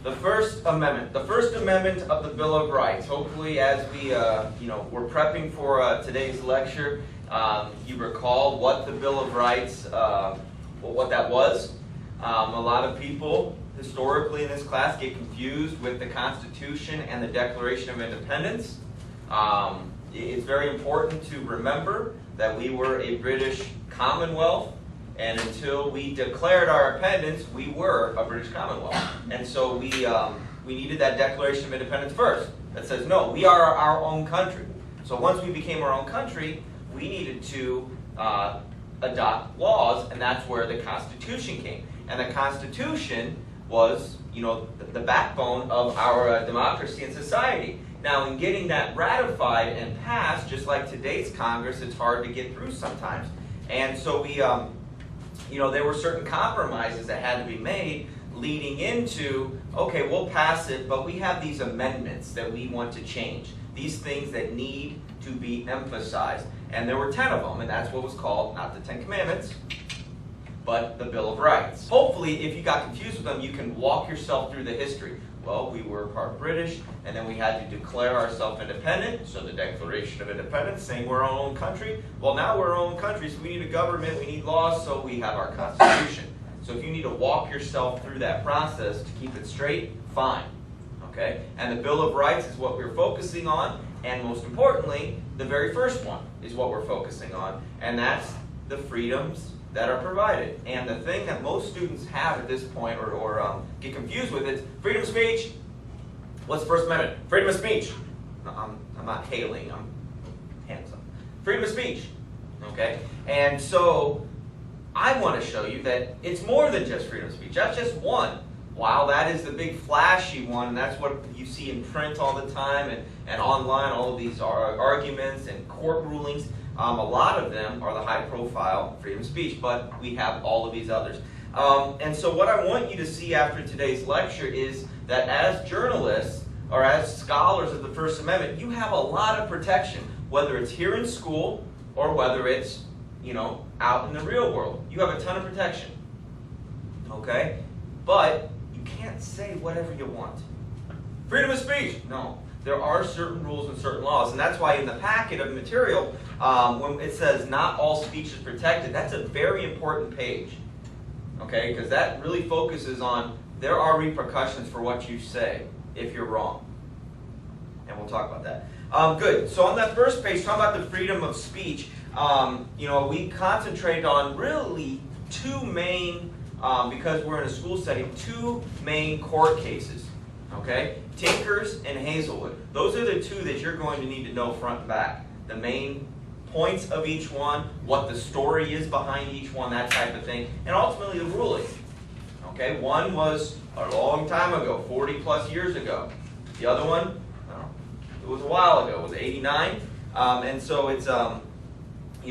The First Amendment. The First Amendment of the Bill of Rights. Hopefully, as we we're prepping for today's lecture, you recall what the Bill of Rights, what that was. A lot of people historically in this class get confused with the Constitution and the Declaration of Independence. It's very important to remember that we were a British Commonwealth, and until we declared our independence, we were a British Commonwealth. And so we needed that Declaration of Independence first that says, no, we are our own country. So once we became our own country, we needed to adopt laws, and that's where the Constitution came. And the Constitution was, the backbone of our democracy and society. Now, in getting that ratified and passed, just like today's Congress, it's hard to get through sometimes. And so we, there were certain compromises that had to be made leading into, okay, we'll pass it, but we have these amendments that we want to change. These things that need to be emphasized. And there were 10 of them, and that's what was called, not the 10 Commandments, but the Bill of Rights. Hopefully, if you got confused with them, you can walk yourself through the history. Well, we were part British, and then we had to declare ourselves independent, so the Declaration of Independence, saying we're our own country. Well, now we're our own country, so we need a government, we need laws, so we have our Constitution. So if you need to walk yourself through that process to keep it straight, fine. Okay? And the Bill of Rights is what we're focusing on, and most importantly, the very first one is what we're focusing on, and that's the freedoms that are provided. And the thing that most students have at this point, or get confused with, is freedom of speech. What's the First Amendment? Freedom of speech. No, I'm not hailing, I'm handsome. Freedom of speech. Okay? And so, I want to show you that it's more than just freedom of speech. That's just one. While that is the big flashy one, and that's what you see in print all the time, and online, all of these arguments and court rulings, a lot of them are the high-profile freedom of speech, but we have all of these others. And so what I want you to see after today's lecture is that as journalists, or as scholars of the First Amendment, you have a lot of protection, whether it's here in school, or whether it's, out in the real world. You have a ton of protection. Okay? But you can't say whatever you want. Freedom of speech! No. There are certain rules and certain laws, and that's why in the packet of material, when it says not all speech is protected, that's a very important page, okay? Because that really focuses on there are repercussions for what you say if you're wrong, and we'll talk about that. Good. So on that first page, talking about the freedom of speech, we concentrated on really two main, because we're in a school setting, two main court cases. Okay? Tinkers and Hazelwood. Those are the two that you're going to need to know front and back. The main points of each one, what the story is behind each one, that type of thing, and ultimately the ruling. Okay? One was a long time ago, 40 plus years ago. The other one, well, it was a while ago. It was 89. And so it's, it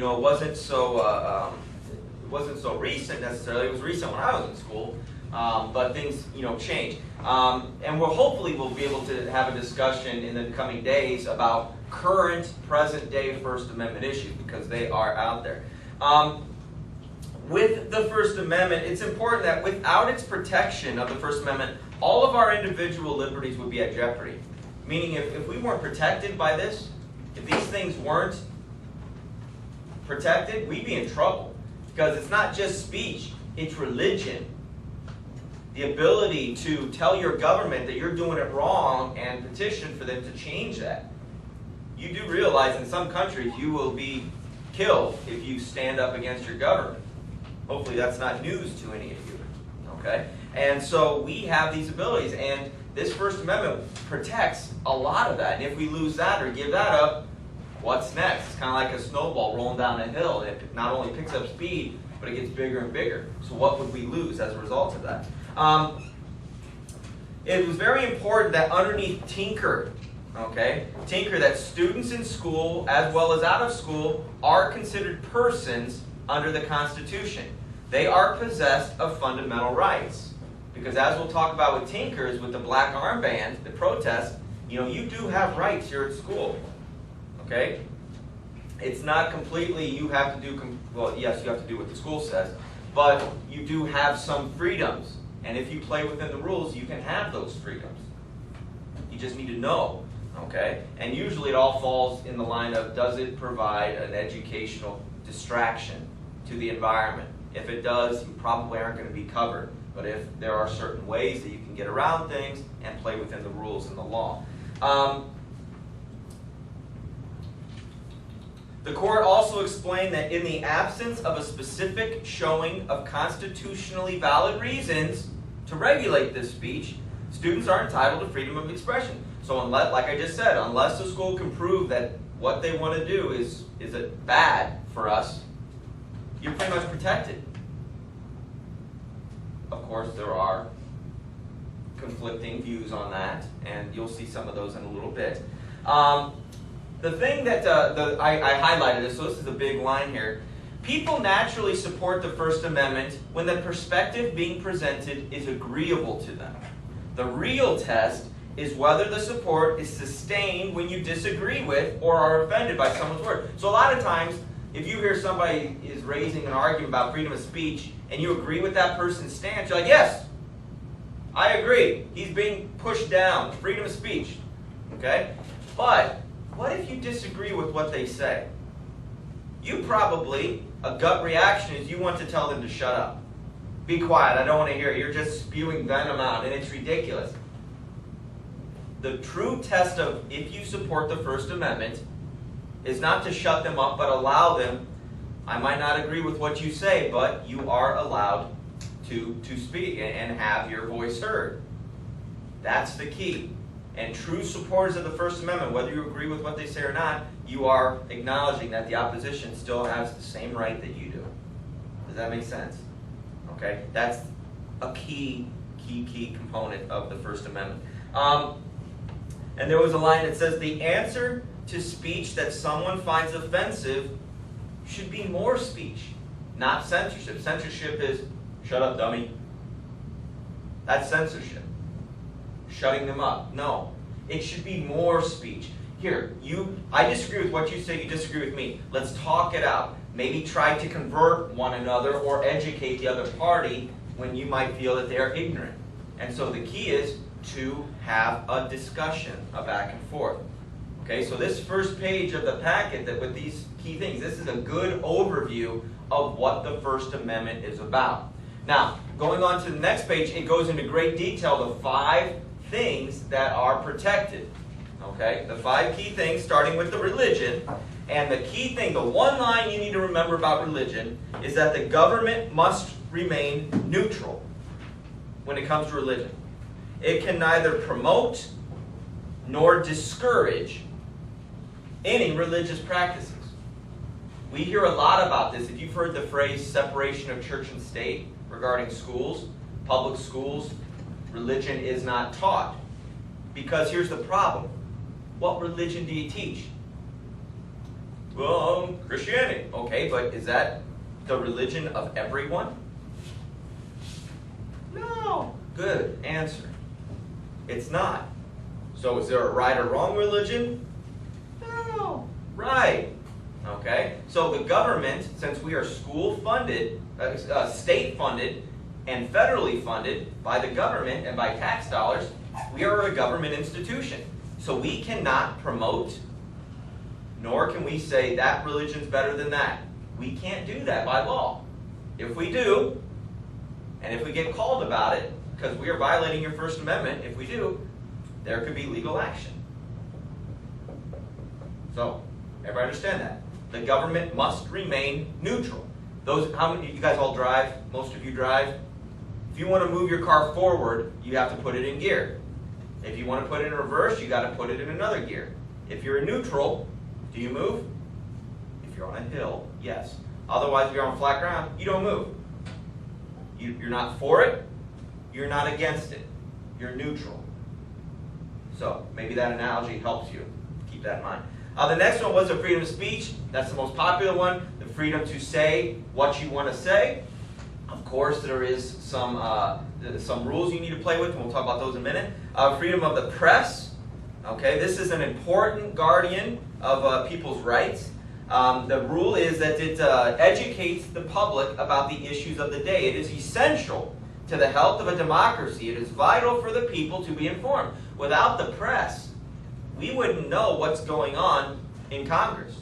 wasn't so recent necessarily. It was recent when I was in school. But things, change. And hopefully we'll be able to have a discussion in the coming days about current, present-day First Amendment issues, because they are out there. With the First Amendment, it's important that without its protection of the First Amendment, all of our individual liberties would be at jeopardy. Meaning if we weren't protected by this, if these things weren't protected, we'd be in trouble. Because it's not just speech, it's religion. The ability to tell your government that you're doing it wrong and petition for them to change that. You do realize in some countries you will be killed if you stand up against your government. Hopefully that's not news to any of you. Okay? And so we have these abilities, and this First Amendment protects a lot of that. And if we lose that or give that up, what's next? It's kind of like a snowball rolling down a hill. It not only picks up speed, but it gets bigger and bigger. So what would we lose as a result of that? It was very important that underneath Tinker, that students in school as well as out of school are considered persons under the Constitution. They are possessed of fundamental rights. Because as we'll talk about with Tinkers, with the black armband, the protest, you do have rights here at school. Okay? It's not completely you have to do, well, yes, you have to do what the school says, but you do have some freedoms. And if you play within the rules, you can have those freedoms. You just need to know, okay? And usually it all falls in the line of, does it provide an educational distraction to the environment? If it does, you probably aren't going to be covered. But if there are certain ways that you can get around things and play within the rules and the law. The court also explained that in the absence of a specific showing of constitutionally valid reasons to regulate this speech, students are entitled to freedom of expression. So unless, like I just said, unless the school can prove that what they want to do is it bad for us, you're pretty much protected. Of course, there are conflicting views on that, and you'll see some of those in a little bit. The thing that I highlighted this, so this is a big line here. People naturally support the First Amendment when the perspective being presented is agreeable to them. The real test is whether the support is sustained when you disagree with or are offended by someone's word. So a lot of times, if you hear somebody is raising an argument about freedom of speech and you agree with that person's stance, you're like, yes, I agree. He's being pushed down. Freedom of speech. Okay? But what if you disagree with what they say? You probably, a gut reaction is you want to tell them to shut up. Be quiet, I don't want to hear it. You're just spewing venom out, and it's ridiculous. The true test of if you support the First Amendment is not to shut them up, but allow them. I might not agree with what you say, but you are allowed to speak and have your voice heard. That's the key. And true supporters of the First Amendment, whether you agree with what they say or not, you are acknowledging that the opposition still has the same right that you do. Does that make sense? Okay? That's a key component of the First Amendment. And there was a line that says, the answer to speech that someone finds offensive should be more speech, not censorship. Censorship is, shut up, dummy. That's censorship. Shutting them up. No. It should be more speech. Here, I disagree with what you say, you disagree with me. Let's talk it out. Maybe try to convert one another or educate the other party when you might feel that they are ignorant. And so the key is to have a discussion, a back and forth. Okay, so this first page of the packet that with these key things, this is a good overview of what the First Amendment is about. Now, going on to the next page, it goes into great detail, the 5 things that are protected. Okay, the 5 key things, starting with the religion. And the key thing, the one line you need to remember about religion is that the government must remain neutral when it comes to religion. It can neither promote nor discourage any religious practices. We hear a lot about this. If you've heard the phrase separation of church and state regarding schools, public schools, religion is not taught. Because here's the problem. What religion do you teach? Well, Christianity. Okay, but is that the religion of everyone? No. Good answer. It's not. So is there a right or wrong religion? No. Right. Okay? So the government, since we are school funded, state funded, and federally funded by the government and by tax dollars, we are a government institution. So we cannot promote, nor can we say that religion's better than that. We can't do that by law. If we do, and if we get called about it, because we are violating your First Amendment, if we do, there could be legal action. So, everybody understand that? The government must remain neutral. How many, you guys all drive? Most of you drive? If you want to move your car forward, you have to put it in gear. If you want to put it in reverse, you got to put it in another gear. If you're in neutral, do you move? If you're on a hill, yes. Otherwise, if you're on flat ground, you don't move. You're not for it, you're not against it. You're neutral. So, maybe that analogy helps you. Keep that in mind. The next one was the freedom of speech. That's the most popular one. The freedom to say what you want to say. Of course, there is some rules you need to play with, and we'll talk about those in a minute. Freedom of the press. Okay, this is an important guardian of people's rights. The rule is that it educates the public about the issues of the day. It is essential to the health of a democracy, it is vital for the people to be informed. Without the press, we wouldn't know what's going on in Congress.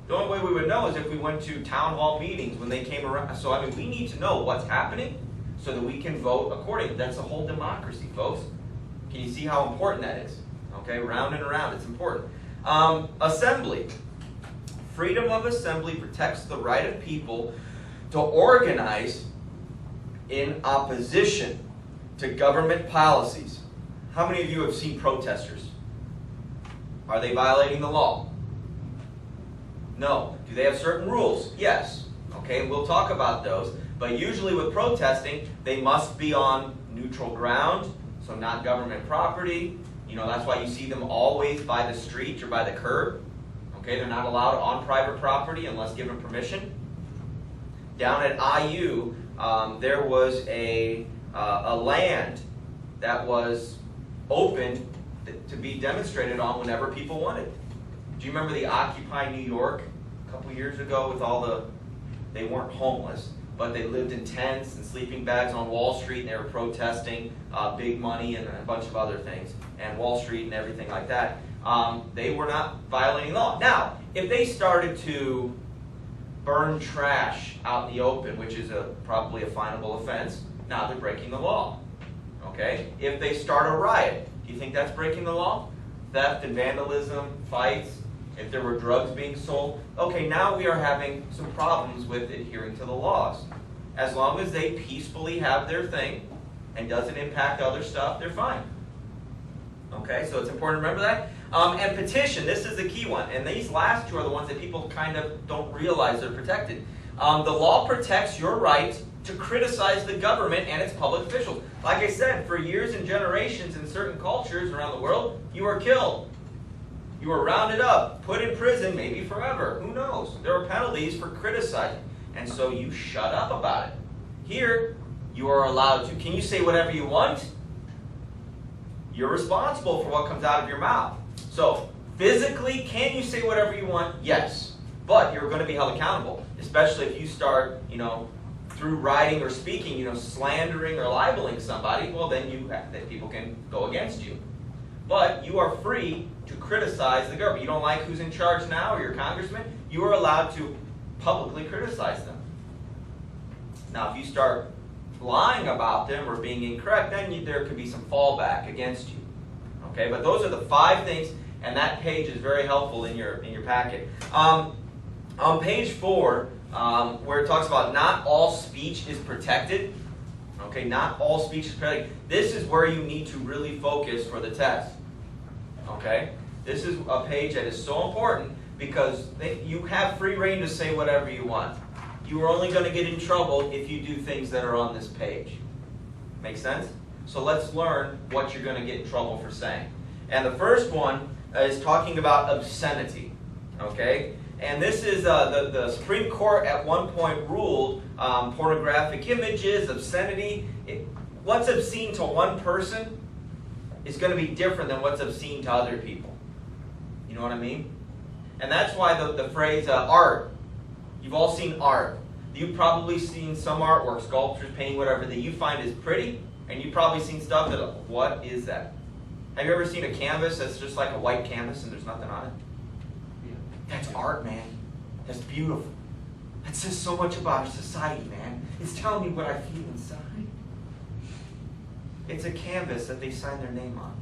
The only way we would know is if we went to town hall meetings when they came around. So, I mean, we need to know what's happening so that we can vote accordingly. That's a whole democracy, folks. Can you see how important that is? Okay, round and around, it's important. Assembly. Freedom of assembly protects the right of people to organize in opposition to government policies. How many of you have seen protesters? Are they violating the law? No. Do they have certain rules? Yes. Okay, we'll talk about those. But usually with protesting, they must be on neutral ground, so not government property. You know, that's why you see them always by the street or by the curb. Okay, they're not allowed on private property unless given permission. Down at IU, there was a land that was open to be demonstrated on whenever people wanted. Do you remember the Occupy New York a couple years ago with all the, they weren't homeless, but they lived in tents and sleeping bags on Wall Street, and they were protesting big money and a bunch of other things, and Wall Street and everything like that. They were not violating law. Now, if they started to burn trash out in the open, which is probably a finable offense, now they're breaking the law. Okay? If they start a riot, do you think that's breaking the law? Theft and vandalism, fights, if there were drugs being sold. Okay, now we are having some problems with adhering to the laws. As long as they peacefully have their thing and doesn't impact other stuff, they're fine. Okay, so it's important to remember that. And petition, this is the key one. And these last two are the ones that people kind of don't realize they're protected. The law protects your right to criticize the government and its public officials. Like I said, for years and generations in certain cultures around the world, you were killed. You were rounded up, put in prison, maybe forever. Who knows? There are penalties for criticizing. And so you shut up about it. Here, you are allowed to. Can you say whatever you want? You're responsible for what comes out of your mouth. So, physically, can you say whatever you want? Yes. But you're going to be held accountable, especially if you start, through writing or speaking, slandering or libeling somebody. Well, then people can go against you. But you are free to criticize the government. You don't like who's in charge now or your congressman, you are allowed to publicly criticize them. Now, if you start lying about them or being incorrect, then there could be some fallback against you. Okay, but those are the 5 things, and that page is very helpful in your packet. On page 4, where it talks about not all speech is protected. Okay, not all speech is protected. This is where you need to really focus for the test. Okay, this is a page that is so important because you have free reign to say whatever you want. You are only going to get in trouble if you do things that are on this page. Make sense? So let's learn what you're going to get in trouble for saying. And the first one is talking about obscenity. Okay? And this is the Supreme Court at one point ruled pornographic images, obscenity. What's obscene to one person is going to be different than what's obscene to other people. You know what I mean? And that's why the phrase art. You've all seen art. You've probably seen some artwork, sculptures, painting, whatever, that you find is pretty, and you've probably seen stuff that, what is that? Have you ever seen a canvas that's just like a white canvas and there's nothing on it? Yeah. That's art, man. That's beautiful. That says so much about our society, man. It's telling me what I feel inside. It's a canvas that they sign their name on.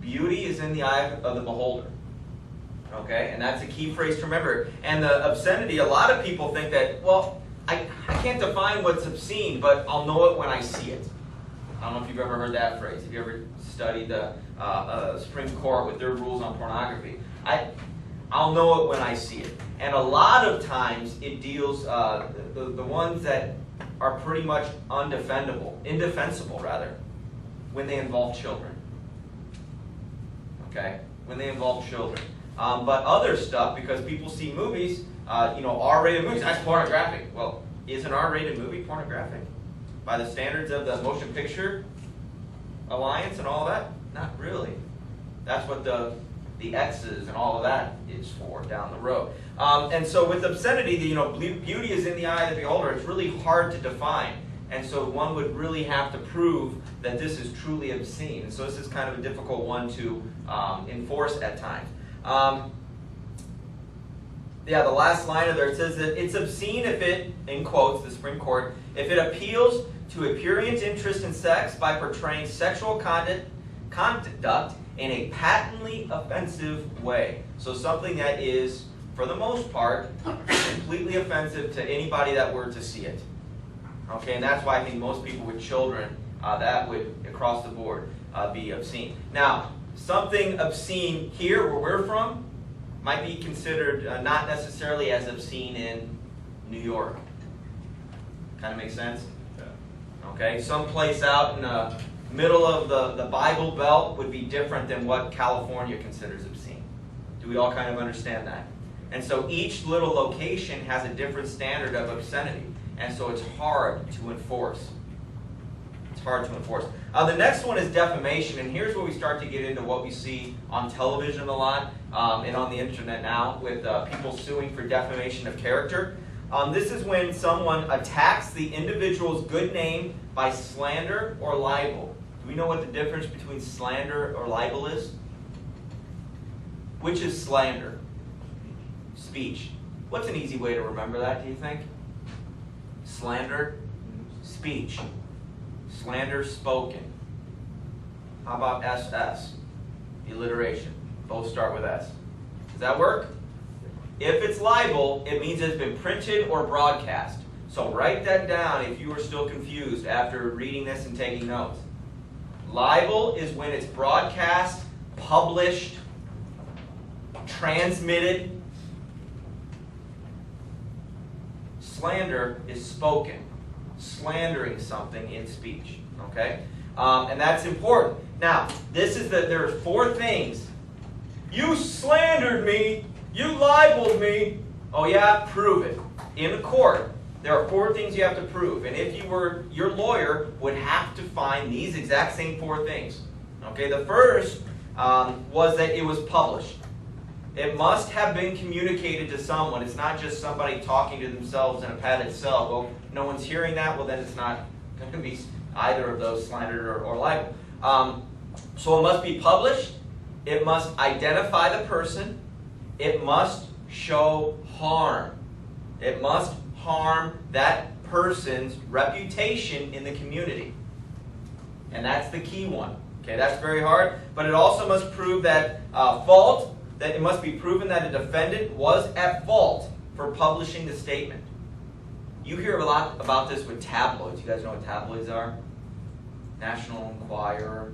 Beauty is in the eye of the beholder. Okay, and that's a key phrase to remember. And the obscenity, a lot of people think that, well, I can't define what's obscene, but I'll know it when I see it. I don't know if you've ever heard that phrase. Have you ever studied the Supreme Court with their rules on pornography? I'll know it when I see it. And a lot of times it deals, the ones that are pretty much indefensible rather, when they involve children. Okay, when they involve children. But other stuff, because people see movies, R-rated movies, that's pornographic. Well, is an R-rated movie pornographic? By the standards of the Motion Picture Alliance and all that? Not really. That's what the X's and all of that is for down the road. And so with obscenity, beauty is in the eye of the beholder. It's really hard to define. and so one would really have to prove that this is truly obscene. And so this is kind of a difficult one to enforce at times. Yeah, the last line of there, it says that it's obscene if it, in quotes, the Supreme Court, if it appeals to a prurient interest in sex by portraying sexual conduct in a patently offensive way. So something that is, for the most part, completely offensive to anybody that were to see it. Okay, and that's why I think most people with children, that would, across the board, be obscene. Now, something obscene here, where we're from, might be considered not necessarily as obscene in New York. Kind of makes sense? Yeah. Okay, someplace out in the middle of the Bible Belt would be different than what California considers obscene. Do we all kind of understand that? And so each little location has a different standard of obscenity. And so it's hard to enforce. It's hard to enforce. The next one is defamation. And here's where we start to get into what we see on television a lot and on the internet now with people suing for defamation of character. This is when someone attacks the individual's good name by slander or libel. Do we know what the difference between slander or libel is? Which is slander? Speech. What's an easy way to remember that, do you think? Slander, speech. Slander, spoken. How about SS? Alliteration. Both start with S. Does that work? If it's libel, it means it's been printed or broadcast. So write that down if you are still confused after reading this and taking notes. Libel is when it's broadcast, published, transmitted. Slander is spoken, slandering something in speech. Okay, and that's important. Now, this is that there are 4 things. You slandered me. You libeled me. Oh yeah, prove it in court. There are 4 things you have to prove, and if you were your lawyer, would have to find these exact same 4 things. Okay, the first was that it was published. It must have been communicated to someone. It's not just somebody talking to themselves in a padded cell. Well, no one's hearing that. Well, then it's not going to be either of those, slandered or libel. So it must be published. It must identify the person. It must show harm. It must harm that person's reputation in the community. And that's the key one. Okay, that's very hard. But it also must prove that fault. That it must be proven that a defendant was at fault for publishing the statement. You hear a lot about this with tabloids. You guys know what tabloids are? National Enquirer.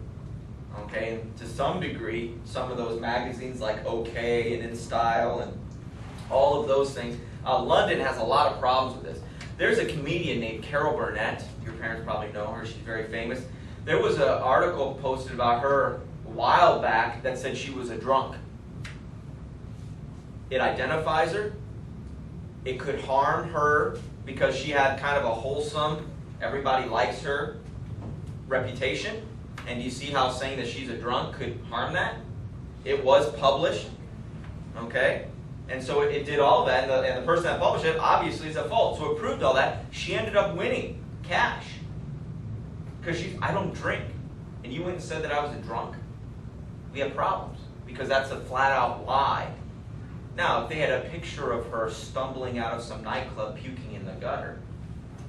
Okay, and to some degree, some of those magazines like OK and In Style and all of those things. London has a lot of problems with this. There's a comedian named Carol Burnett. Your parents probably know her. She's very famous. There was an article posted about her a while back that said she was a drunk. It identifies her. It could harm her because she had kind of a wholesome, everybody likes her reputation. And you see how saying that she's a drunk could harm that? It was published. Okay? And so it did all that. And the person that published it obviously is at fault. So it proved all that. She ended up winning cash. Because I don't drink. And you went and said that I was a drunk. We have problems. Because that's a flat out lie. Now, if they had a picture of her stumbling out of some nightclub puking in the gutter,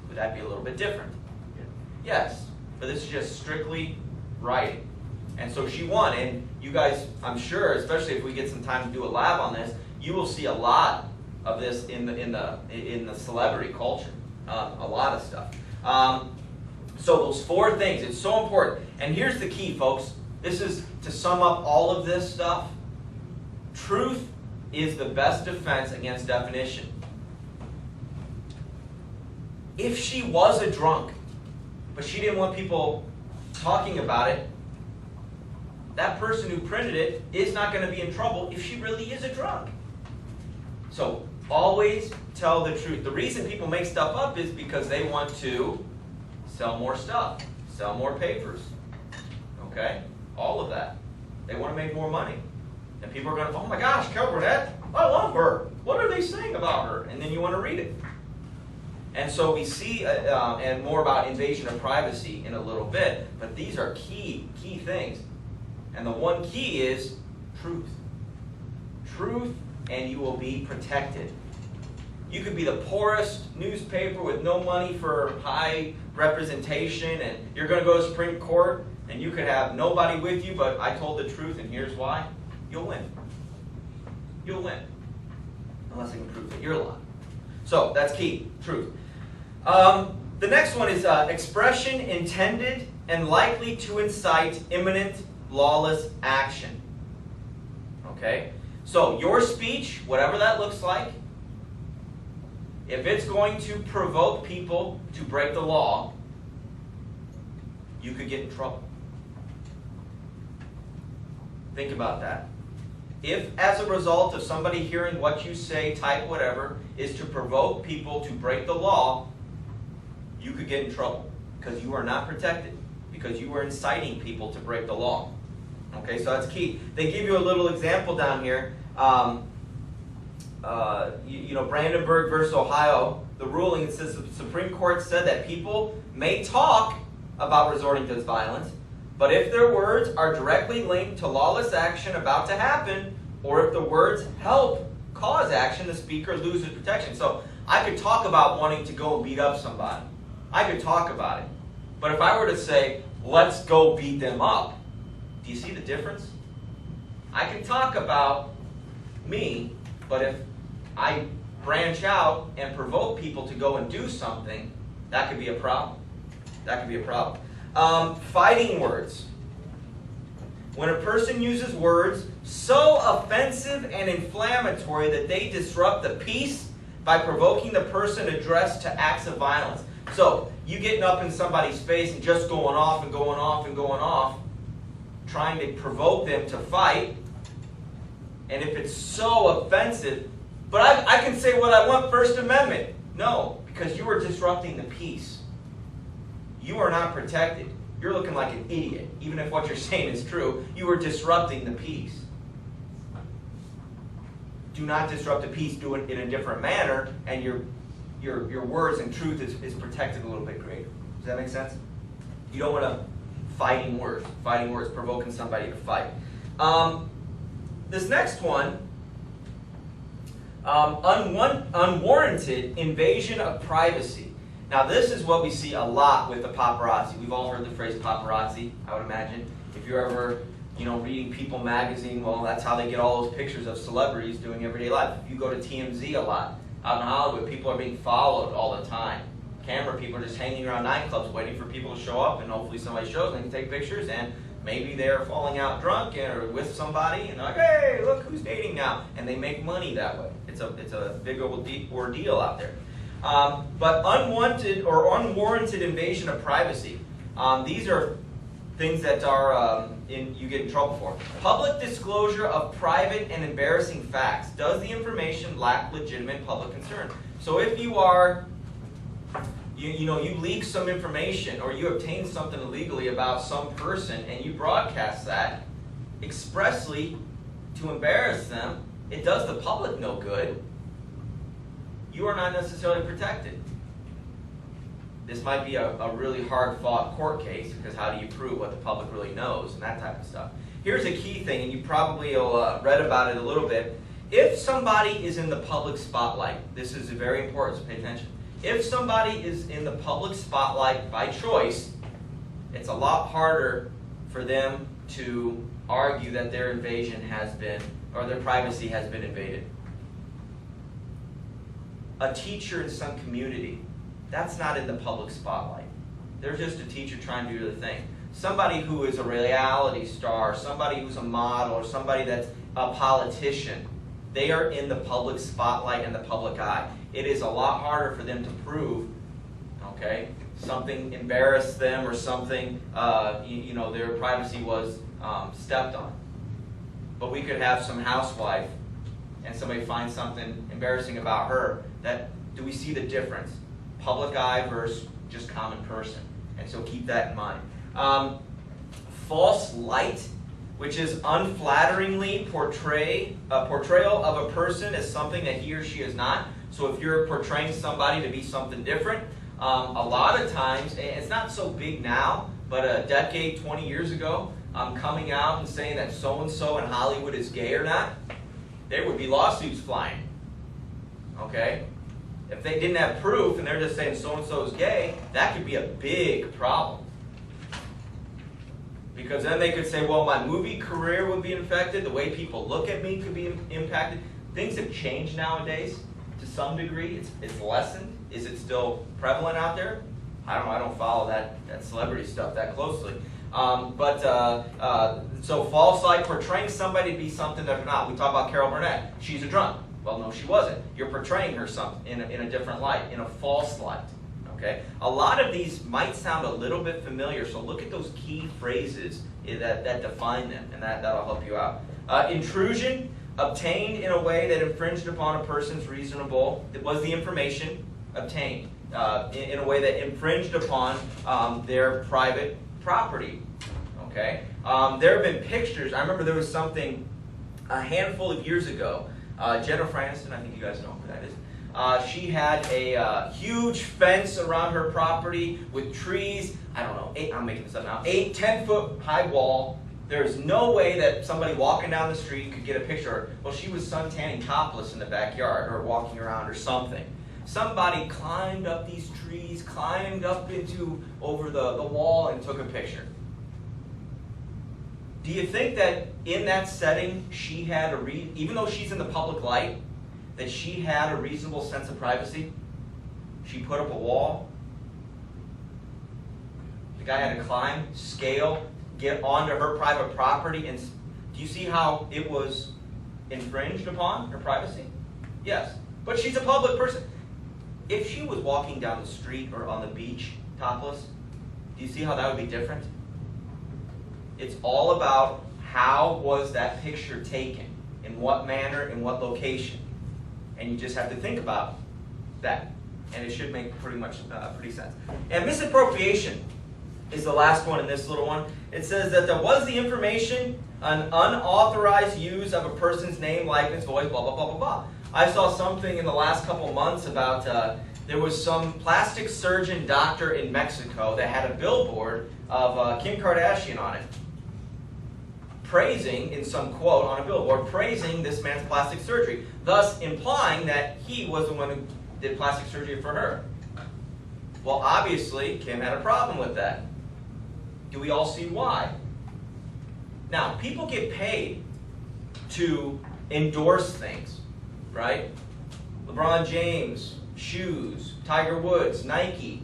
would that be a little bit different? Yes, but this is just strictly writing. And so she won, and you guys, I'm sure, especially if we get some time to do a lab on this, you will see a lot of this in the celebrity culture, a lot of stuff. So those 4 things, it's so important. And here's the key, folks. This is to sum up all of this stuff. Truth is the best defense against defamation. If she was a drunk, but she didn't want people talking about it, that person who printed it is not going to be in trouble if she really is a drunk. So always tell the truth. The reason people make stuff up is because they want to sell more stuff, sell more papers. Okay? All of that. They want to make more money. And people are going, oh my gosh, Carol Burnett, I love her. What are they saying about her? And then you want to read it. And so we see, and more about invasion of privacy in a little bit, but these are key things. And the one key is truth. Truth, and you will be protected. You could be the poorest newspaper with no money for high representation, and you're going to go to Supreme Court, and you could have nobody with you, but I told the truth, and here's why. You'll win. You'll win. Unless I can prove that you're lying. So that's key, truth. The next one is expression intended and likely to incite imminent lawless action. Okay? So your speech, whatever that looks like, if it's going to provoke people to break the law, you could get in trouble. Think about that. If, as a result of somebody hearing what you say, type whatever, is to provoke people to break the law, you could get in trouble because you are not protected, because you are inciting people to break the law. Okay, so that's key. They give you a little example down here. Brandenburg versus Ohio, the ruling, it says the Supreme Court said that people may talk about resorting to violence, but if their words are directly linked to lawless action about to happen, or if the words help cause action, the speaker loses protection. So I could talk about wanting to go and beat up somebody. I could talk about it. But if I were to say, let's go beat them up, do you see the difference? I can talk about me, but if I branch out and provoke people to go and do something, that could be a problem. That could be a problem. Fighting words. When a person uses words so offensive and inflammatory that they disrupt the peace by provoking the person addressed to acts of violence. So, you getting up in somebody's face and just going off and going off and going off, trying to provoke them to fight, and if it's so offensive, but I can say what I want, First Amendment. No, because you are disrupting the peace. You are not protected. You're looking like an idiot. Even if what you're saying is true, you are disrupting the peace. Do not disrupt the peace. Do it in a different manner, and your words and truth is protected a little bit greater. Does that make sense? You don't want to fighting words, provoking somebody to fight. This next one, unwarranted invasion of privacy. Now this is what we see a lot with the paparazzi. We've all heard the phrase paparazzi, I would imagine. If you're ever, reading People magazine, well, that's how they get all those pictures of celebrities doing everyday life. If you go to TMZ a lot, out in Hollywood, people are being followed all the time. Camera people are just hanging around nightclubs waiting for people to show up, and hopefully somebody shows and they can take pictures, and maybe they're falling out drunk or with somebody, and they're like, hey, look who's dating now. And they make money that way. It's a big ordeal out there. But unwanted or unwarranted invasion of privacy. These are things that are you get in trouble for. Public disclosure of private and embarrassing facts. Does the information lack legitimate public concern? So if you are, you leak some information or you obtain something illegally about some person and you broadcast that expressly to embarrass them, it does the public no good. You are not necessarily protected. This might be a really hard-fought court case because how do you prove what the public really knows and that type of stuff. Here's a key thing, and you probably read about it a little bit. If somebody is in the public spotlight, this is very important, so pay attention. If somebody is in the public spotlight by choice, it's a lot harder for them to argue that their invasion has been, or their privacy has been invaded. A teacher in some community, that's not in the public spotlight. They're just a teacher trying to do their thing. Somebody who is a reality star, somebody who's a model, or somebody that's a politician, they are in the public spotlight and the public eye. It is a lot harder for them to prove, okay, something embarrassed them or something, their privacy was stepped on. But we could have some housewife and somebody finds something embarrassing about her. Do we see the difference? Public eye versus just common person. And so keep that in mind. False light, which is unflatteringly portrayal of a person as something that he or she is not. So if you're portraying somebody to be something different, a lot of times, and it's not so big now, but a decade, 20 years ago, coming out and saying that so-and-so in Hollywood is gay or not, there would be lawsuits flying. Okay? If they didn't have proof and they're just saying so-and-so is gay, that could be a big problem. Because then they could say, well, my movie career would be infected, the way people look at me could be impacted. Things have changed nowadays to some degree. It's lessened. Is it still prevalent out there? I don't know. I don't follow that celebrity stuff that closely. So false light, portraying somebody to be something that they're not. We talk about Carol Burnett. She's a drunk. Well, no, she wasn't. You're portraying her in a different light, in a false light. Okay? A lot of these might sound a little bit familiar, so look at those key phrases that define them, and that'll help you out. Intrusion, obtained in a way that infringed upon a person's reasonable, it was the information obtained in a way that infringed upon their private property. Okay? There have been pictures. I remember there was something a handful of years ago. Jennifer Aniston, I think you guys know who that is. She had a huge fence around her property with trees. I don't know, I'm making this up now, 10-foot high wall. There's no way that somebody walking down the street could get a picture. Well, she was suntanning topless in the backyard or walking around or something. Somebody climbed up these trees, climbed up over the wall and took a picture. Do you think that in that setting she had even though she's in the public light, that she had a reasonable sense of privacy? She put up a wall. The guy had to climb, scale, get onto her private property, and do you see how it was infringed upon, her privacy? Yes. But she's a public person. If she was walking down the street or on the beach topless, do you see how that would be different? It's all about how was that picture taken, in what manner, in what location. And you just have to think about that. And it should make pretty sense. And misappropriation is the last one in this little one. It says that there was the information, an unauthorized use of a person's name, likeness, voice, blah, blah, blah, blah, blah. I saw something in the last couple months about there was some plastic surgeon doctor in Mexico that had a billboard of Kim Kardashian on it, praising, in some quote on a billboard, praising this man's plastic surgery, thus implying that he was the one who did plastic surgery for her. Well, obviously, Kim had a problem with that. Do we all see why? Now, people get paid to endorse things, right? LeBron James, shoes, Tiger Woods, Nike.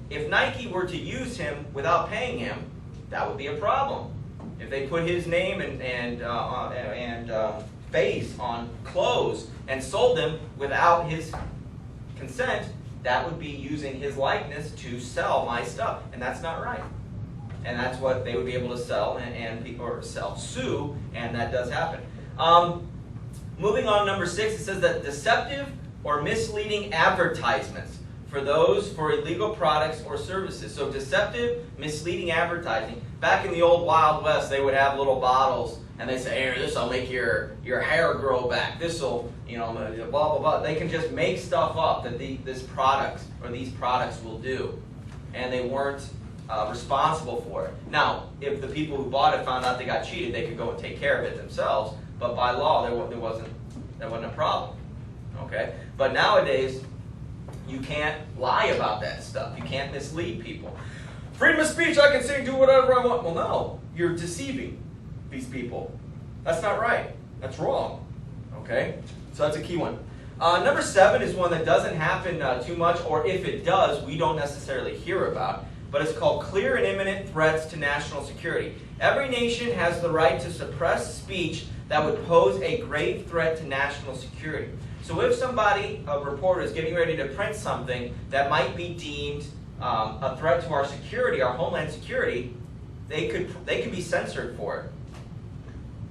If Nike were to use him without paying him, that would be a problem. If they put his name and face on clothes and sold them without his consent, that would be using his likeness to sell my stuff, and that's not right. And that's what they would be able to sell sue, and that does happen. Moving on, number 6, it says that deceptive or misleading advertisements for illegal products or services. So deceptive, misleading advertising. Back in the old Wild West, they would have little bottles, and they say, "Here, this will make your hair grow back. This will, blah blah blah." They can just make stuff up that these products will do, and they weren't responsible for it. Now, if the people who bought it found out they got cheated, they could go and take care of it themselves. But by law, there wasn't a problem. Okay, but nowadays, you can't lie about that stuff. You can't mislead people. Freedom of speech, I can say do whatever I want. Well, no, you're deceiving these people. That's not right. That's wrong. Okay, so that's a key one. Number 7 is one that doesn't happen too much, or if it does, we don't necessarily hear about. But it's called clear and imminent threats to national security. Every nation has the right to suppress speech that would pose a grave threat to national security. So if a reporter is getting ready to print something that might be deemed a threat to our security, our homeland security, they could be censored for it.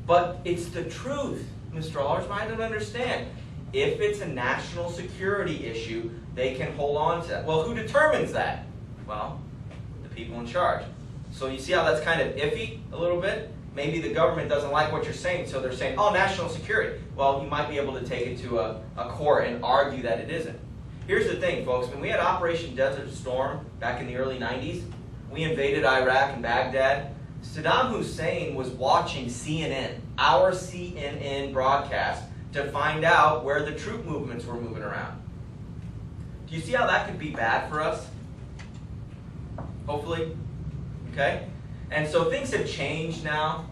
But it's the truth, Mr. Allersma. I don't understand. If it's a national security issue, they can hold on to that. Well, who determines that? Well, the people in charge. So you see how that's kind of iffy a little bit? maybe the government doesn't like what you're saying, so they're saying, oh, national security. Well, you might be able to take it to a court and argue that it isn't. Here's the thing, folks. When we had Operation Desert Storm back in the early 90s, we invaded Iraq and Baghdad. Saddam Hussein was watching CNN, our CNN broadcast, to find out where the troop movements were moving around. Do you see how that could be bad for us? Hopefully. Okay? And so things have changed now.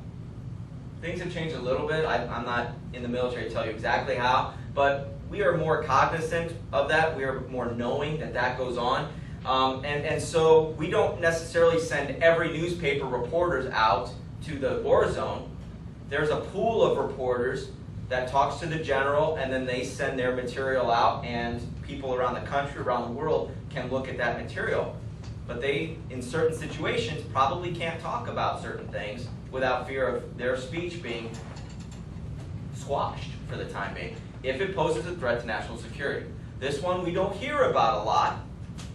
Things have changed a little bit. I'm not in the military to tell you exactly how, but we are more cognizant of that. We are more knowing that that goes on. And so we don't necessarily send every newspaper reporters out to the war zone. There's a pool of reporters that talks to the general, and then they send their material out, and people around the country, around the world, can look at that material. But they, in certain situations, probably can't talk about certain things without fear of their speech being squashed for the time being, if it poses a threat to national security. This one we don't hear about a lot,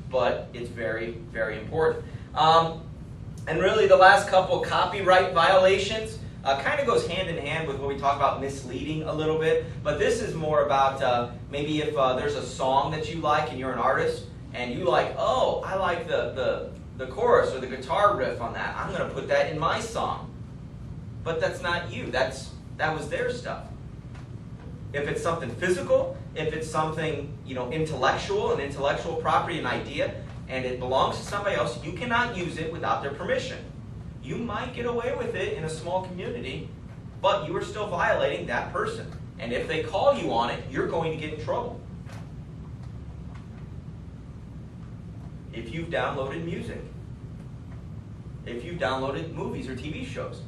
but it's very, very important. And really the last couple, copyright violations, kind of goes hand in hand with what we talk about misleading a little bit, but this is more about maybe if there's a song that you like and you're an artist, and you like, oh, I like the chorus or the guitar riff on that. I'm going to put that in my song. But that's not you. That was their stuff. If it's something physical, if it's something intellectual, an intellectual property, an idea, and it belongs to somebody else, you cannot use it without their permission. You might get away with it in a small community, but you are still violating that person. And if they call you on it, you're going to get in trouble. If you've downloaded music, if you've downloaded movies or TV shows,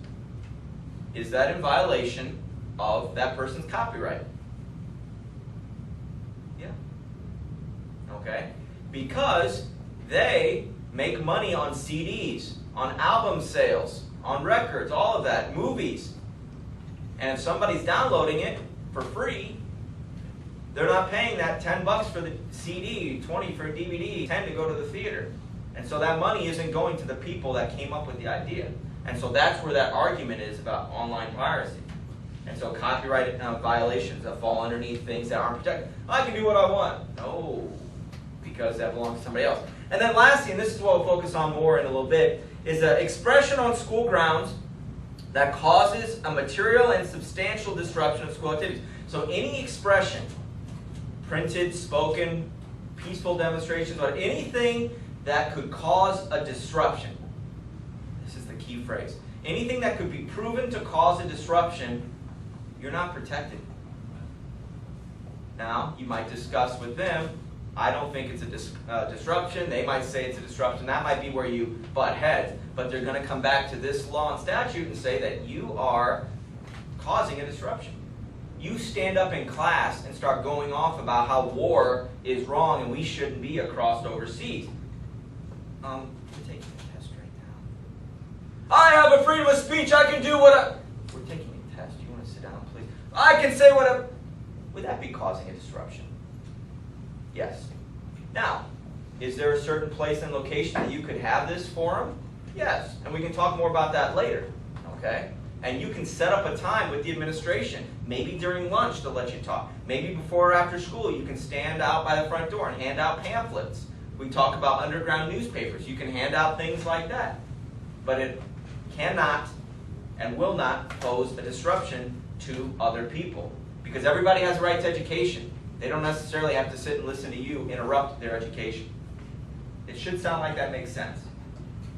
is that in violation of that person's copyright? Yeah. Okay? Because they make money on CDs, on album sales, on records, all of that, movies. And if somebody's downloading it for free, they're not paying that $10 for the CD, $20 for a DVD, $10 to go to the theater. And so that money isn't going to the people that came up with the idea. And so that's where that argument is about online piracy. And so copyright violations that fall underneath things that aren't protected. I can do what I want. No, because that belongs to somebody else. And then lastly, and this is what we'll focus on more in a little bit, is expression on school grounds that causes a material and substantial disruption of school activities. So any expression, printed, spoken, peaceful demonstrations, or anything that could cause a disruption. This is the key phrase. Anything that could be proven to cause a disruption, you're not protected. Now, you might discuss with them, I don't think it's a disruption. They might say it's a disruption. That might be where you butt heads. But they're going to come back to this law and statute and say that you are causing a disruption. You stand up in class and start going off about how war is wrong and we shouldn't be across overseas. We're taking a test right now. I have a freedom of speech. I can do what I... We're taking a test. You want to sit down, please? I can say what I... Would that be causing a disruption? Yes. Now, is there a certain place and location that you could have this forum? Yes. And we can talk more about that later. Okay? And you can set up a time with the administration, maybe during lunch to let you talk. Maybe before or after school, you can stand out by the front door and hand out pamphlets. We talk about underground newspapers. You can hand out things like that. But it cannot and will not pose a disruption to other people. Because everybody has a right to education. They don't necessarily have to sit and listen to you interrupt their education. It should sound like that makes sense.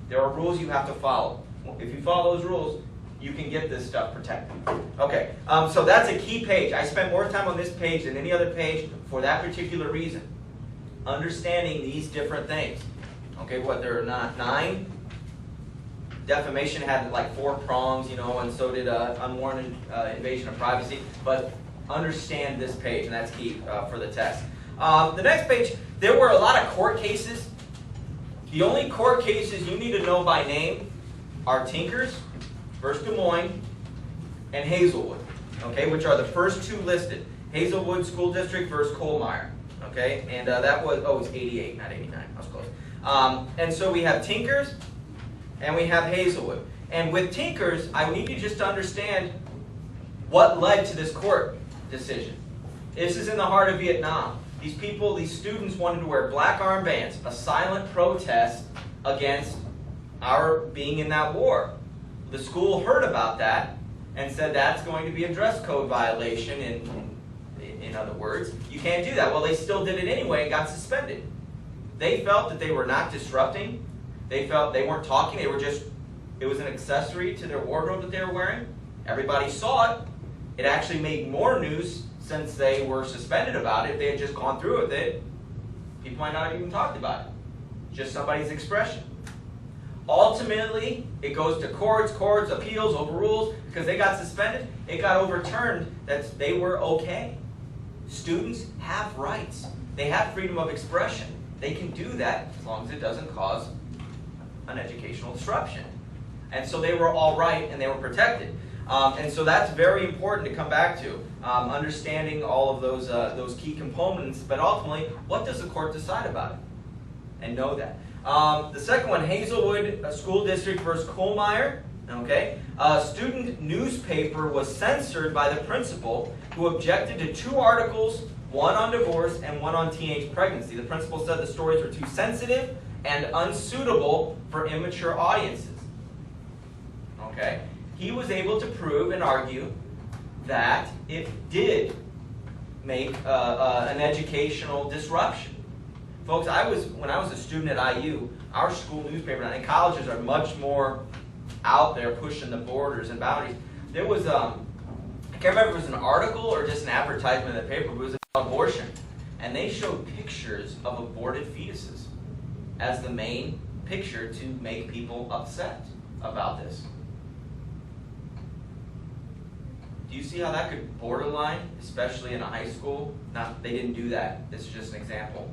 There are rules you have to follow. If you follow those rules, you can get this stuff protected. Okay, so that's a key page. I spent more time on this page than any other page for that particular reason. Understanding these different things. Okay, what, there are not 9? Defamation had like 4 prongs, and so did unwarranted invasion of privacy. But understand this page, and that's key for the test. The next page, there were a lot of court cases. The only court cases you need to know by name are Tinkers versus Des Moines and Hazelwood, okay, which are the first 2 listed. Hazelwood School District versus Kohlmeyer, okay, and that was, oh, it's 88, not 89, I was close. And so we have Tinkers and we have Hazelwood. And with Tinkers, I need you just to understand what led to this court decision. This is in the heart of Vietnam. These people, these students wanted to wear black armbands, a silent protest against our being in that war. The school heard about that and said that's going to be a dress code violation. In other words, you can't do that. Well, they still did it anyway and got suspended. They felt that they were not disrupting. They felt they weren't talking. They were just, it was an accessory to their wardrobe that they were wearing. Everybody saw it. It actually made more news since they were suspended about it. If they had just gone through with it, people might not have even talked about it. Just somebody's expression. Ultimately, it goes to courts, appeals, overrules, because they got suspended. It got overturned that they were okay. Students have rights. They have freedom of expression. They can do that as long as it doesn't cause an educational disruption. And so they were all right and they were protected. And so that's very important to come back to, understanding all of those key components. But ultimately, what does the court decide about it? And know that. The second one, Hazelwood School District versus Kohlmeyer. Okay, a student newspaper was censored by the principal, who objected to 2 articles, one on divorce and one on teenage pregnancy. The principal said the stories were too sensitive and unsuitable for immature audiences. Okay. He was able to prove and argue that it did make an educational disruption. Folks, when I was a student at IU, our school newspaper, and colleges are much more out there pushing the borders and boundaries. There was, I can't remember if it was an article or just an advertisement in the paper, but it was about abortion. And they showed pictures of aborted fetuses as the main picture to make people upset about this. Do you see how that could borderline, especially in a high school? They didn't do that. This is just an example.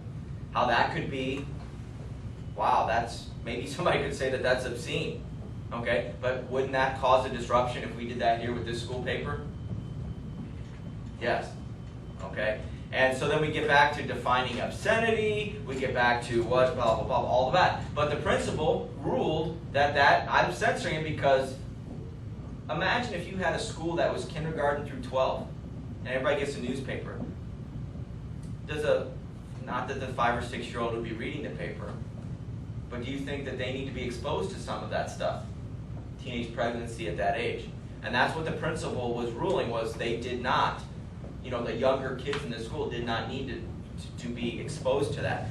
How that could be, wow, maybe somebody could say that that's obscene. Okay, but wouldn't that cause a disruption if we did that here with this school paper? Yes. Okay, and so then we get back to defining obscenity, we get back to what, blah, blah, blah, all of that. But the principal ruled that I'm censoring it because imagine if you had a school that was kindergarten through 12 and everybody gets a newspaper. Not that the 5 or 6 year old would be reading the paper, but do you think that they need to be exposed to some of that stuff? Teenage pregnancy at that age. And that's what the principal was ruling, was they did not, the younger kids in the school did not need to be exposed to that.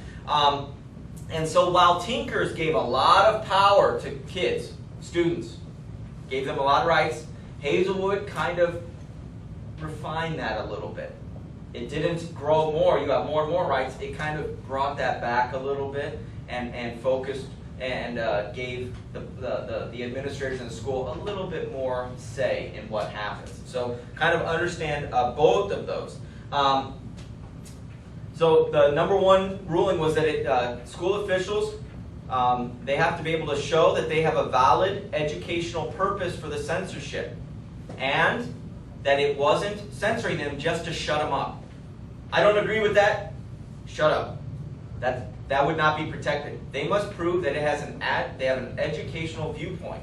And so while Tinkers gave a lot of power to kids, students, gave them a lot of rights, Hazelwood kind of refined that a little bit. It didn't grow more, you got more and more rights. It kind of brought that back a little bit and focused and gave the administrators in the school a little bit more say in what happens. So kind of understand both of those. So the number one ruling was that school officials, they have to be able to show that they have a valid educational purpose for the censorship and that it wasn't censoring them just to shut them up. I don't agree with that. Shut up. That would not be protected. They must prove that they have an educational viewpoint.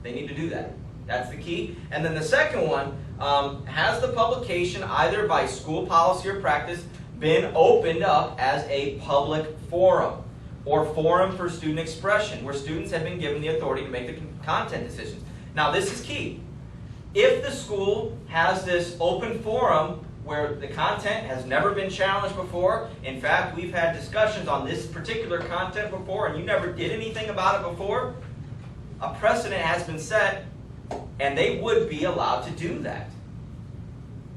They need to do that. That's the key. And then the second one, has the publication, either by school policy or practice, been opened up as a public forum or forum for student expression, where students have been given the authority to make the content decisions? Now, this is key. If the school has this open forum where the content has never been challenged before, in fact, we've had discussions on this particular content before, and you never did anything about it before, a precedent has been set, and they would be allowed to do that.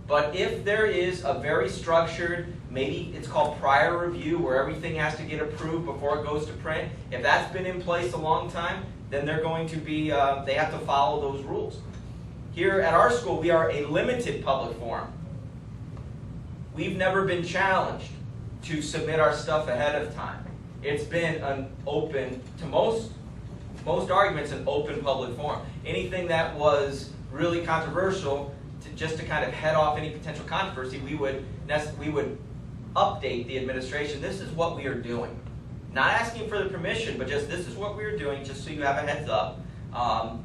But if there is a very structured, maybe it's called prior review, where everything has to get approved before it goes to print, if that's been in place a long time, then they're going to be, they have to follow those rules. Here at our school, we are a limited public forum. We've never been challenged to submit our stuff ahead of time. It's been an open, to most arguments, an open public forum. Anything that was really controversial, just to kind of head off any potential controversy, we would update the administration. This is what we are doing. Not asking for the permission, but just this is what we are doing, just so you have a heads up.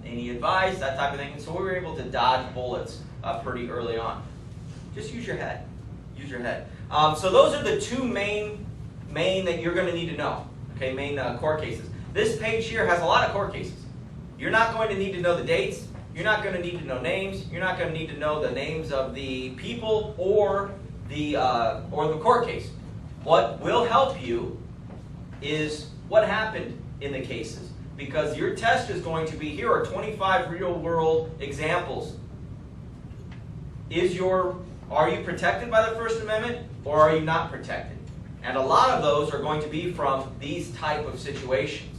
any advice, that type of thing. And so we were able to dodge bullets pretty early on. Just use your head. Use your head. So those are the two main that you're going to need to know. Okay, main court cases. This page here has a lot of court cases. You're not going to need to know the dates. You're not going to need to know names. You're not going to need to know the names of the people or the court case. What will help you is what happened in the cases, because your test is going to be, here are 25 real-world examples. Are you protected by the First Amendment, or are you not protected? And a lot of those are going to be from these type of situations.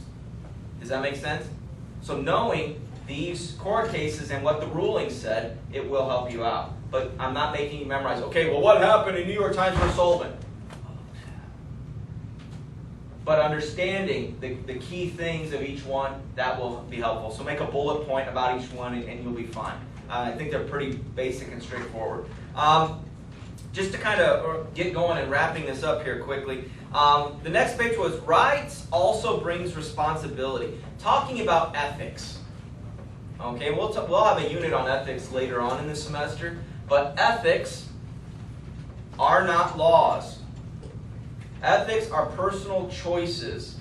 Does that make sense? So knowing these court cases and what the ruling said, it will help you out. But I'm not making you memorize, okay, well, what happened in New York Times v. Sullivan? But understanding the key things of each one, that will be helpful. So make a bullet point about each one and you'll be fine. I think they're pretty basic and straightforward. Just to kind of get going and wrapping this up here quickly, the next page was rights also brings responsibility. Talking about ethics. Okay, we'll have a unit on ethics later on in the semester, but ethics are not laws. Ethics are personal choices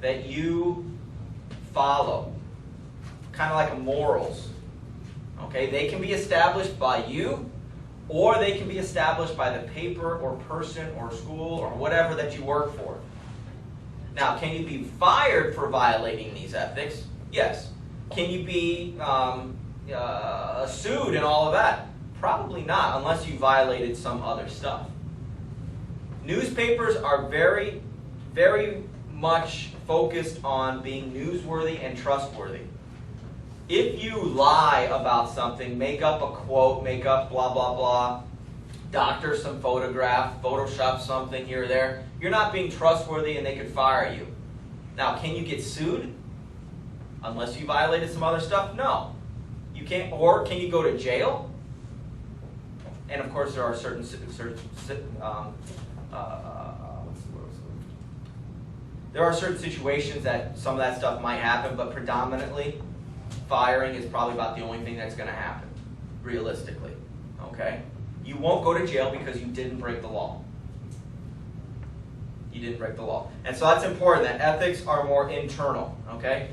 that you follow, kind of like morals. Okay, they can be established by you, or they can be established by the paper or person or school or whatever that you work for. Now, can you be fired for violating these ethics? Yes. Can you be sued and all of that? Probably not, unless you violated some other stuff. Newspapers are very, very much focused on being newsworthy and trustworthy. If you lie about something, make up a quote, make up blah, blah, blah, doctor some photograph, Photoshop something here or there, you're not being trustworthy and they could fire you. Now, can you get sued? Unless you violated some other stuff? No. You can't. Or can you go to jail? And of course, there are certain there are certain situations that some of that stuff might happen, but predominantly, firing is probably about the only thing that's going to happen, realistically. Okay? You won't go to jail because you didn't break the law. You didn't break the law. And so that's important, that ethics are more internal. Okay?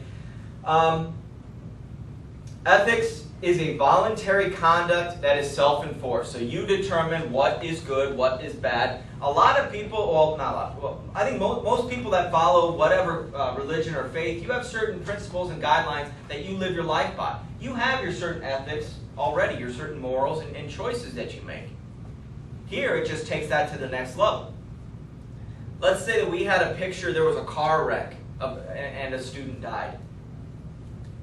Ethics is a voluntary conduct that is self-enforced. So you determine what is good, what is bad. A lot of people, well, not a lot, well, I think most people that follow whatever religion or faith, you have certain principles and guidelines that you live your life by. You have your certain ethics already, your certain morals and choices that you make. Here, it just takes that to the next level. Let's say that we had a picture, there was a car wreck and a student died.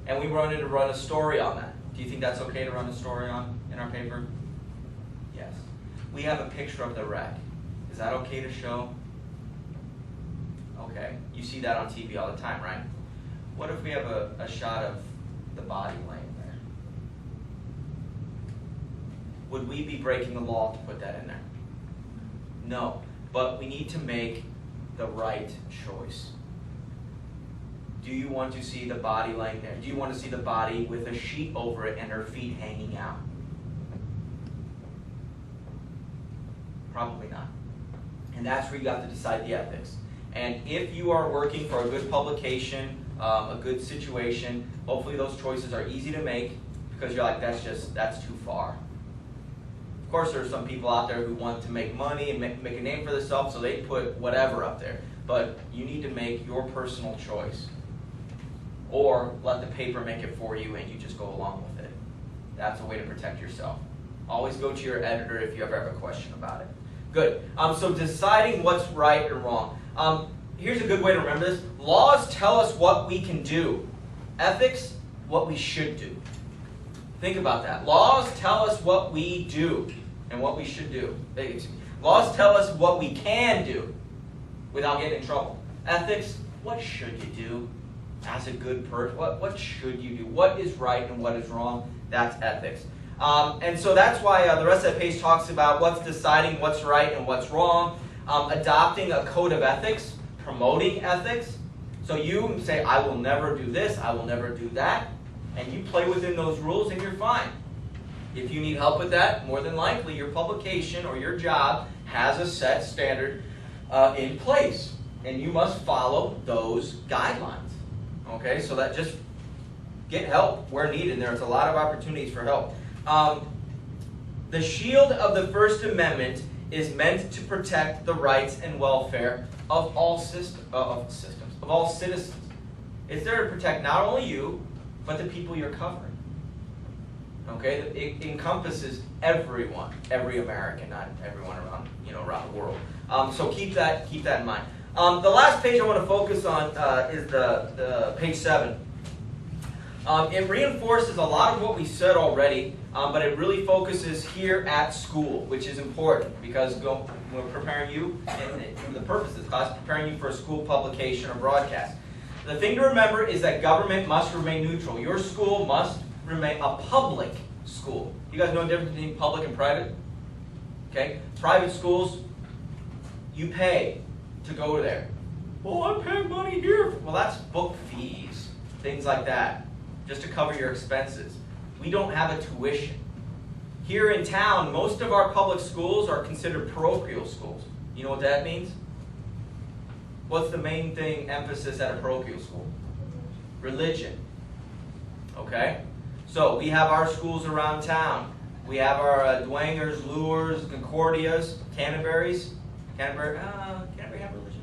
And we wanted to run a story on that. Do you think that's okay to run a story on in our paper? Yes. We have a picture of the wreck. Is that okay to show? Okay. You see that on TV all the time, right? What if we have a shot of the body laying there? Would we be breaking the law to put that in there? No. But we need to make the right choice. Do you want to see the body laying there? Do you want to see the body with a sheet over it and her feet hanging out? Probably not. And that's where you have to decide the ethics. And if you are working for a good publication, a good situation, hopefully those choices are easy to make because you're like, that's too far. Of course, there are some people out there who want to make money and make a name for themselves, so they put whatever up there. But you need to make your personal choice. Or let the paper make it for you and you just go along with it. That's a way to protect yourself. Always go to your editor if you ever have a question about it. Good. So deciding what's right or wrong. Here's a good way to remember this. Laws tell us what we can do. Ethics, what we should do. Think about that. Laws tell us what we do and what we should do. Laws tell us what we can do without getting in trouble. Ethics, what should you do? As a good person, what should you do? What is right and what is wrong? That's ethics. And so that's why the rest of that page talks about what's deciding what's right and what's wrong, adopting a code of ethics, promoting ethics. So you say, I will never do this, I will never do that. and you play within those rules and you're fine. If you need help with that, more than likely your publication or your job has a set standard in place, and you must follow those guidelines. Okay, so that just get help where needed. There's a lot of opportunities for help. The shield of the First Amendment is meant to protect the rights and welfare of all all citizens. It's there to protect not only you, but the people you're covering. Okay, it encompasses everyone, every American, not everyone around around the world. So keep that in mind. The last page I want to focus on is the page 7. It reinforces a lot of what we said already, but it really focuses here at school, which is important because we're preparing you, and the purpose of this class, preparing you for a school publication or broadcast. The thing to remember is that government must remain neutral. Your school must remain a public school. You guys know the difference between public and private? Okay? Private schools, you pay to go there. Well, I pay money here. Well, that's book fees, things like that, just to cover your expenses. We don't have a tuition. Here in town, most of our public schools are considered parochial schools. You know what that means? What's the main emphasis at a parochial school? Religion. Okay? So we have our schools around town. We have our Dwangers, Lures, Concordias, Canterburys. Canterbury have religion?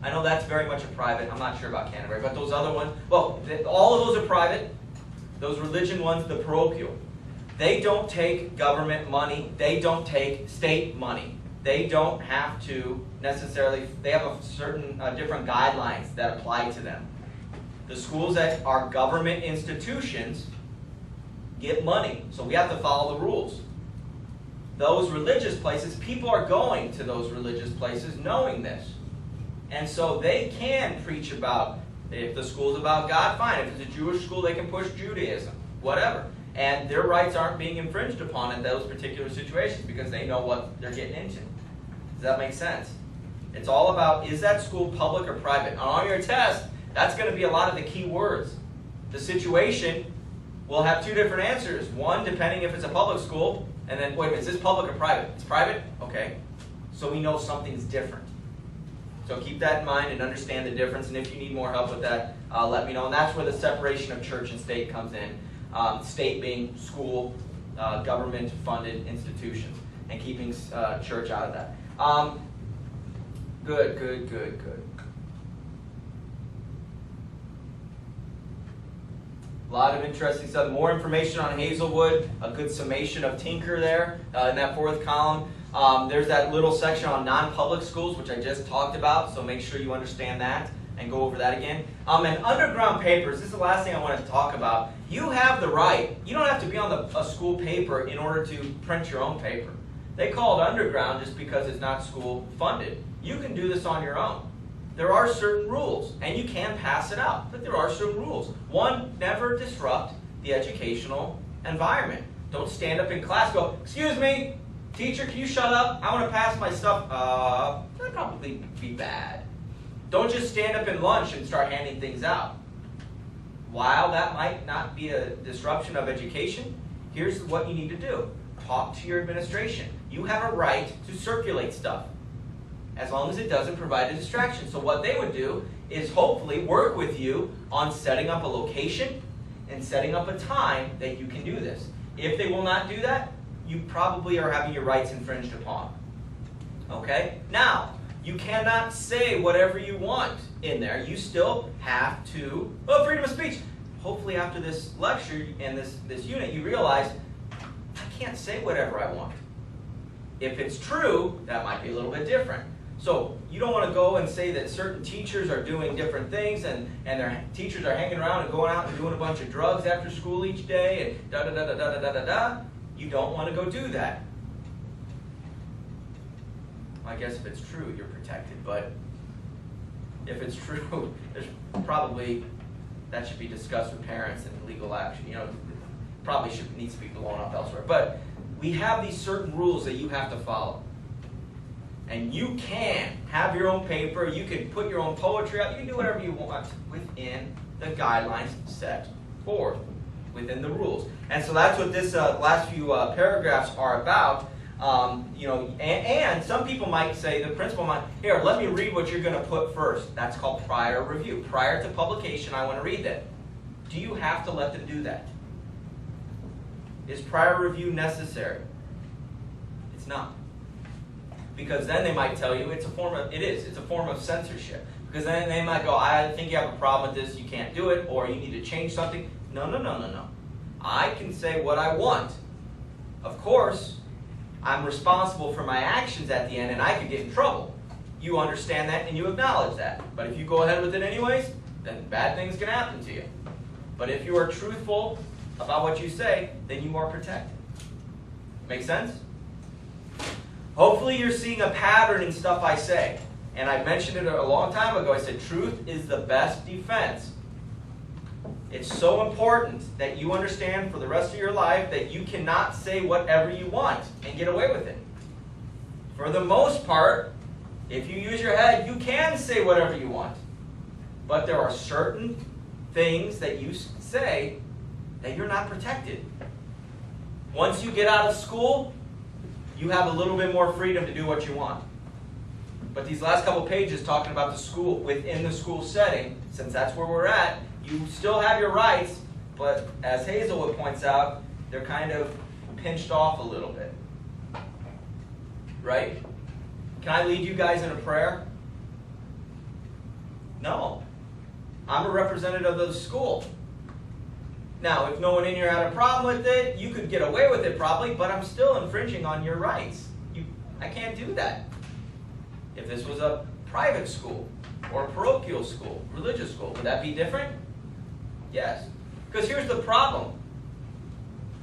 I know that's very much a private. I'm not sure about Canterbury, but those other ones, well, all of those are private. Those religion ones, the parochial. They don't take government money. They don't take state money. They don't have to necessarily, they have a certain different guidelines that apply to them. The schools that are government institutions get money, so we have to follow the rules. Those religious places, people are going to those religious places knowing this. And so they can preach about, if the school's about God, fine. If it's a Jewish school, they can push Judaism, whatever. And their rights aren't being infringed upon in those particular situations because they know what they're getting into. Does that make sense? It's all about, is that school public or private? And on your test, that's going to be a lot of the key words. The situation will have two different answers. One, depending if it's a public school, and then, wait a minute, is this public or private? It's private? Okay. So we know something's different. So keep that in mind and understand the difference. And if you need more help with that, let me know. And that's where the separation of church and state comes in. State being school, government-funded institutions, and keeping church out of that. Good. A lot of interesting stuff. More information on Hazelwood, a good summation of Tinker there in that 4th column. There's that little section on non-public schools, which I just talked about, so make sure you understand that and go over that again. And underground papers, this is the last thing I wanted to talk about. You have the right. You don't have to be on a school paper in order to print your own paper. They call it underground just because it's not school funded. You can do this on your own. There are certain rules, and you can pass it out, but there are certain rules. One, never disrupt the educational environment. Don't stand up in class and go, excuse me, teacher, can you shut up? I want to pass my stuff. That'd probably be bad. Don't just stand up in lunch and start handing things out. While that might not be a disruption of education, here's what you need to do. Talk to your administration. You have a right to circulate stuff, as long as it doesn't provide a distraction. So what they would do is hopefully work with you on setting up a location and setting up a time that you can do this. If they will not do that, you probably are having your rights infringed upon. Okay? Now, you cannot say whatever you want in there. You still have to, freedom of speech. Hopefully after this lecture and this unit, you realize, I can't say whatever I want. If it's true, that might be a little bit different. So you don't want to go and say that certain teachers are doing different things and their teachers are hanging around and going out and doing a bunch of drugs after school each day and da-da-da-da-da-da-da-da. You don't want to go do that. I guess if it's true, you're protected, but if it's true, there's probably, that should be discussed with parents and legal action. Probably needs to be blown up elsewhere. But we have these certain rules that you have to follow. And you can have your own paper, you can put your own poetry out, you can do whatever you want within the guidelines set forth. within the rules. And so that's what this last few paragraphs are about. And some people might say, the principal might, here, let me read what you're going to put first. That's called prior review. Prior to publication, I want to read that. Do you have to let them do that? Is prior review necessary? It's not. Because then they might tell you it's a form of censorship. Because then they might go, I think you have a problem with this, you can't do it, or you need to change something. No. I can say what I want. Of course, I'm responsible for my actions at the end, and I could get in trouble. You understand that, and you acknowledge that. But if you go ahead with it anyways, then bad things can happen to you. But if you are truthful about what you say, then you are protected. Make sense? Hopefully you're seeing a pattern in stuff I say. And I mentioned it a long time ago. I said truth is the best defense. It's so important that you understand for the rest of your life that you cannot say whatever you want and get away with it. For the most part, if you use your head, you can say whatever you want. But there are certain things that you say that you're not protected. Once you get out of school, you have a little bit more freedom to do what you want. But these last couple pages talking about the school, within the school setting, since that's where we're at, you still have your rights, but as Hazelwood points out, they're kind of pinched off a little bit. Right? Can I lead you guys in a prayer? No. I'm a representative of the school. Now, if no one in here had a problem with it, you could get away with it probably, but I'm still infringing on your rights. I can't do that. If this was a private school or a parochial school, religious school, would that be different? Yes. Because here's the problem.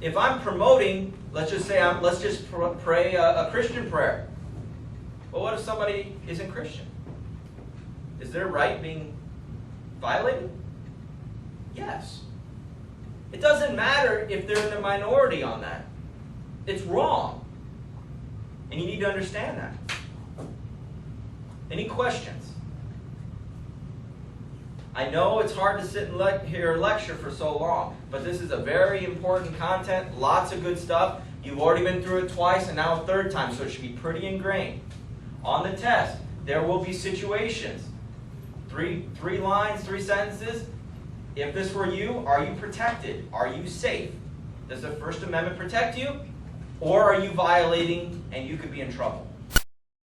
If I'm promoting, let's just pray a Christian prayer. Well, what if somebody isn't Christian? Is their right being violated? Yes. It doesn't matter if they're in the minority on that. It's wrong. And you need to understand that. Any questions? I know it's hard to sit and hear a lecture for so long, but this is a very important content, lots of good stuff. You've already been through it twice and now a third time, so it should be pretty ingrained. On the test, there will be situations. Three lines, 3 sentences. If this were you, are you protected? Are you safe? Does the First Amendment protect you? Or are you violating and you could be in trouble?